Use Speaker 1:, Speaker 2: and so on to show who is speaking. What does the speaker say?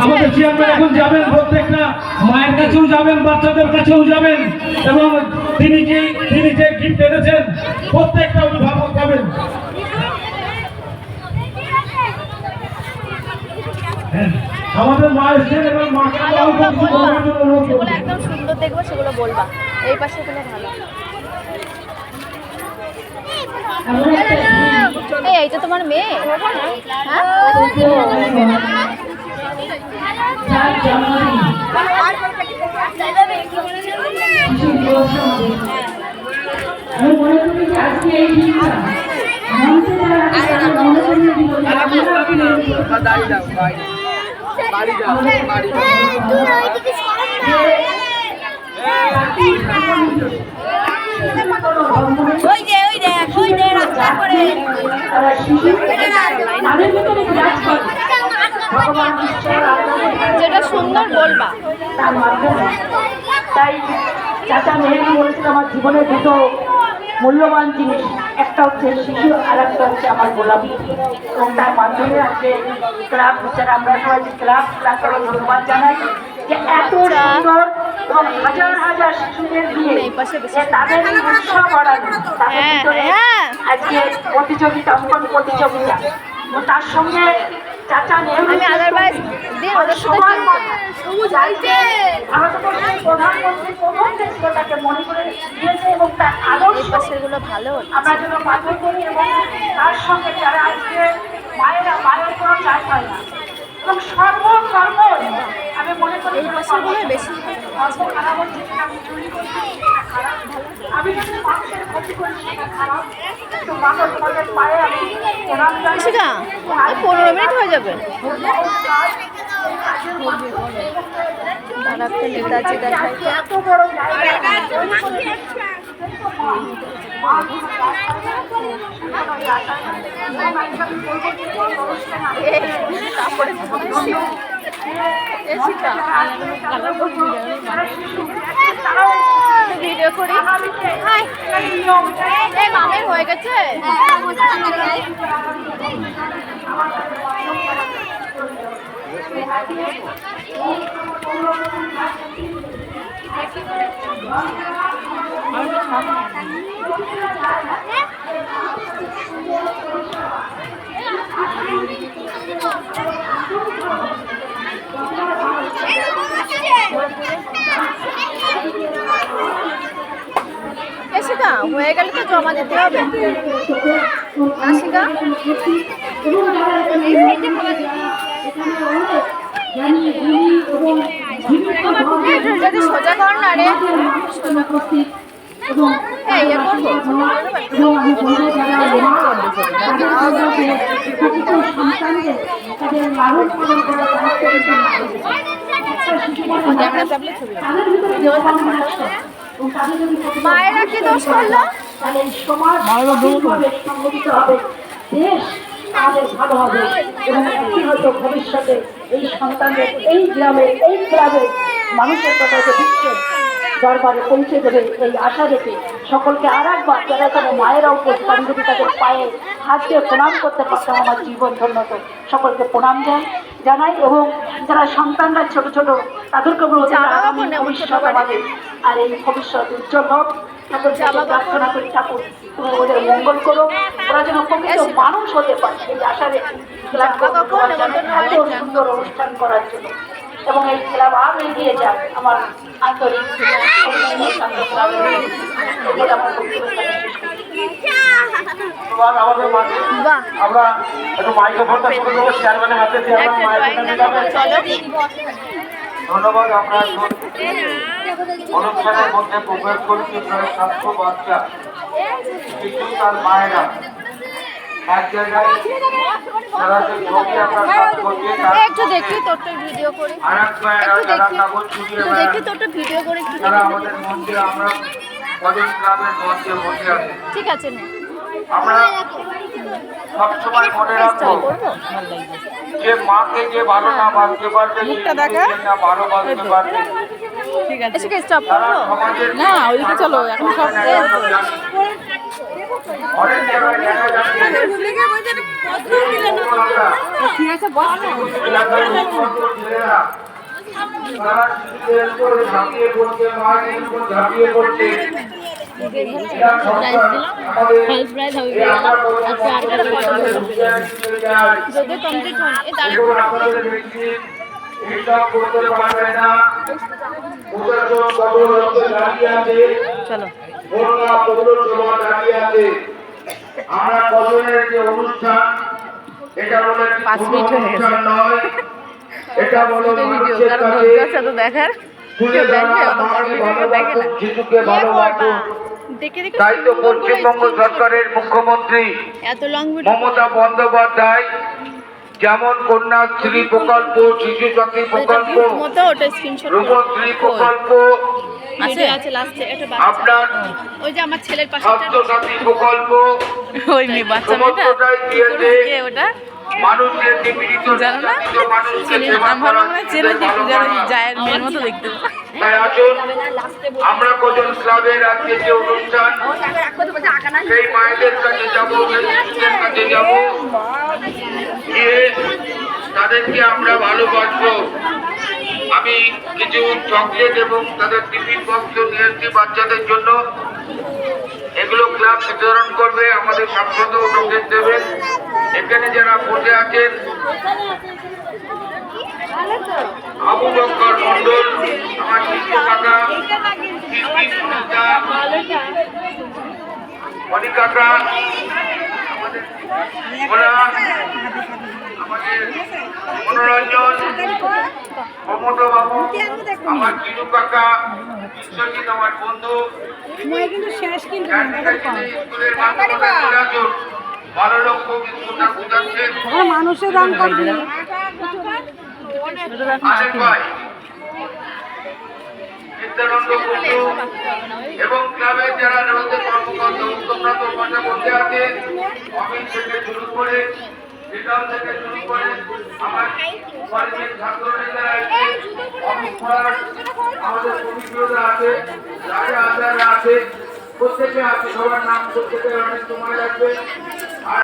Speaker 1: আমাদের চেয়ারম্যান এখন যাবেন, প্রত্যেকটা মায়ের কাছেও যাবেন, বাচ্চাদের কাছেও যাবেন, এবং তিনি যে গিফট এনেছেন প্রত্যেকটা অভিভাবক পাবেন। আমাদের মা এসেছেন এবং মাকে
Speaker 2: যেগুলো একদম সুন্দর দেখবো সেগুলো বলবা, এই পাশে গুলো ভালো। এইটা তোমার মেয়ে? হ্যাঁ, যেটা সুন্দর বলবা।
Speaker 3: তাই চাচা মেহেদি বলেছিল আমার জীবনের দুটো মূল্যবান জিনিস, একটা হচ্ছে শিশু আর একটা হচ্ছে আমার গোলাপি, এবং তার মাধ্যমে আজকে ক্লাব যারা আমরা সবাই ক্লাব তাকে ধন্যবাদ জানাই যে এত সুন্দর এবং হাজার হাজার শিশুদের দিয়ে তাদের এই উৎসাহ বাড়ানো, তাদের ভিতরে আজকে প্রতিযোগিতা, অঙ্কন প্রতিযোগিতা, তার সঙ্গে চাচা নেহরু ভারতবর্ষের প্রধানমন্ত্রী প্রথম ছিল তাকে মনে করে দিয়েছে এবং তার আদর্শগুলো ভালো আমরা যেন পালন করি, এবং তার সঙ্গে যারা আজকে মায়ের কোনো চাই হয় না, এবং সর্বকর্ম আমি মনে করি
Speaker 2: বেশি
Speaker 3: খারাপ হচ্ছে, আমি চুরি করছি খারাপ, আমি যদি মানুষের ক্ষতি করি সেটা খারাপ, কিন্তু মানুষ তোমাদের পায়ে আমি প্রণাম জানাই।
Speaker 2: 15 মিনিট হয়ে যাবে।
Speaker 3: এত বড়
Speaker 2: ভিডিও করি, মামের হয়ে গেছে। হয়ে গেলে তো জমা দিতে হবে। যদি সোজা কর না রে, মায়েরা কি দোষ করলো?
Speaker 3: সংগঠিত হবে, দেশ আমাদের ভালো হবে, এবং একটি হয়তো ভবিষ্যতে এই সন্তানদের এই গ্রামে এই ক্লাবে মানুষের কথা বিশ্বের দরবারে পৌঁছে দেবে এই আশা রেখে সকলকে আর একবার যারা তারা মায়েরা উপস্থিত, আমি যদি তাদের পায়ে হাত দিয়ে প্রণাম করতে পারতাম আমার জীবন ধন্য হতো। সকলকে প্রণাম জানাই, এবং যারা সন্তানরা ছোট ছোট তাদেরকে বলতে ভবিষ্যৎ আমাদের, আর এই ভবিষ্যৎ উজ্জ্বল হোক। ঠাকুরকে প্রার্থনা করি, ঠাকুর তুমি ওদের মঙ্গল করো, ওরা যেন প্রকৃত মানুষ হতে পারে এই আশা রেখে এত সুন্দর অনুষ্ঠান করার জন্য, এবং এই ক্লাব আরো এগিয়ে যাক। আমার আন্তরিক
Speaker 1: আমরা একটু মাইক্রোফোনটা করে দেবো চেয়ারম্যানের হাতে। ধন্যবাদ। আমরা অনুষ্ঠানের মধ্যে প্রবেশ করছি প্রায় 700 বাচ্চা, শিশু তার মায়েরা এক জায়গায় যারা যে ছবি আমরা কাজ করছি
Speaker 2: একটু দেখি তোরটা ভিডিও করে,
Speaker 1: আর এক মায়েরা যারা কাগজ ছুটিয়ে
Speaker 2: দেখি তোরটা ভিডিও করে,
Speaker 1: যারা আমাদের মঞ্চে আমরা কদিন ক্লাবের মঞ্চে বসে আছি।
Speaker 2: ঠিক আছে না,
Speaker 1: আমরা সবসময় মনে রাখবো যে মাকে যে ভালো না বাঁচতে পারবে, না ভালো বাঁচতে পারবে,
Speaker 2: ঠিক আছে স্টপ করো না, ওইদিকে চলো এখন সব
Speaker 1: অনেক জায়গায় দেখা যাচ্ছে ছেলেরা তারা শিশুদের উপরে ঝাঁপিয়ে পড়ছে, মায়ের উপর ঝাঁপিয়ে পড়ছে। এটা সরকার আমাদের এই আমরা এগুলো আপনাদের ব্যক্তি এইসব করতে পারবে না। প্রশাসন কত লোকে দাঁড়িয়ে আছে, করোনা পৌরসভা দাঁড়িয়ে আছে। আমরা কজনের যে অনুষ্ঠান, এটা বলে
Speaker 2: 5 মিনিট হয়ে গেছে।
Speaker 1: অনুষ্ঠান নয়, এটা বলো মানুষের কাছে
Speaker 2: দেখার
Speaker 1: তুলে ধরা মাকে ভালোবাসুন, শিশুকে ভালোবাসুন। তাই তো পশ্চিমবঙ্গ সরকারের মুখ্যমন্ত্রী
Speaker 2: এত লং ভিডিও
Speaker 1: মমতা বন্দ্যোপাধ্যায় যেমন কন্যাশ্রী প্রকল্প, শিশু শক্তি প্রকল্প,
Speaker 2: মতো ওটা স্ক্রিনশট
Speaker 1: রূপশ্রী প্রকল্প,
Speaker 2: আছে লাস্টে এটা
Speaker 1: আপনার
Speaker 2: ওই যে আমার ছেলের পাশে
Speaker 1: স্বাস্থ্যসাথী প্রকল্প
Speaker 2: ওই মেয়ে বাচ্চা মেয়েটা
Speaker 1: সমস্তটাই দিয়েছে।
Speaker 2: কে ওটা
Speaker 1: মানুষের নিপীড়িত
Speaker 2: জানো না?
Speaker 1: নির্যাতিত মানুষকে সেবা
Speaker 2: আমার
Speaker 1: করার
Speaker 2: মনে হয় চেনে যে পূজার ওই
Speaker 1: ভালোবাসা।
Speaker 2: জায়ের মেয়ের মতো দেখতে
Speaker 1: তাই আসুন আমরা কজন ক্লাবের আজকে যে অনুষ্ঠান, সেই মায়েদের কাছে যাবো, সেই শিশুদের কাছে যাবো, গিয়ে তাদেরকে আমরা ভালোবাসবো। আমি কিছু চকলেট এবং তাদের টিফিন বক্স নিয়ে এসেছি বাচ্চাদের জন্য। এগুলো ক্লাব বিতরণ করবে, আমাদের সাংসদ নোটিশ দেবেন। এখানে যারা বসে আছেন, আবু বকর মন্ডল, আমার শিশু কাকা, মণি কাকা, ওরা আমাদের মনোরঞ্জন, মমতা বাবু, আমার চিনু কাকা, বিশ্বজিৎ আমার বন্ধু, স্কুলের মাধ্যমে চলে আসুন। ভালো লোক খুব স্কুলটা বুঝাচ্ছেন।
Speaker 3: মানুষের দাম করবি
Speaker 1: আলেন ভাই, নিত্যানন্দ কুণ্ডু এবং ক্লাবের যারা রয়েছে কর্মকর্তা, উত্তমরা তো পাশে বসে আছে। অফিস থেকে শুরু করে, বিকাল থেকে শুরু করে, আমার কলেজের ছাত্রনেতারা আছে, অফিস করার আমাদের কমিটিরা আছে, রাজা আজারা আছে, প্রত্যেকে আছে। সবার নাম প্রত্যেকের অনেক সময় লাগবে।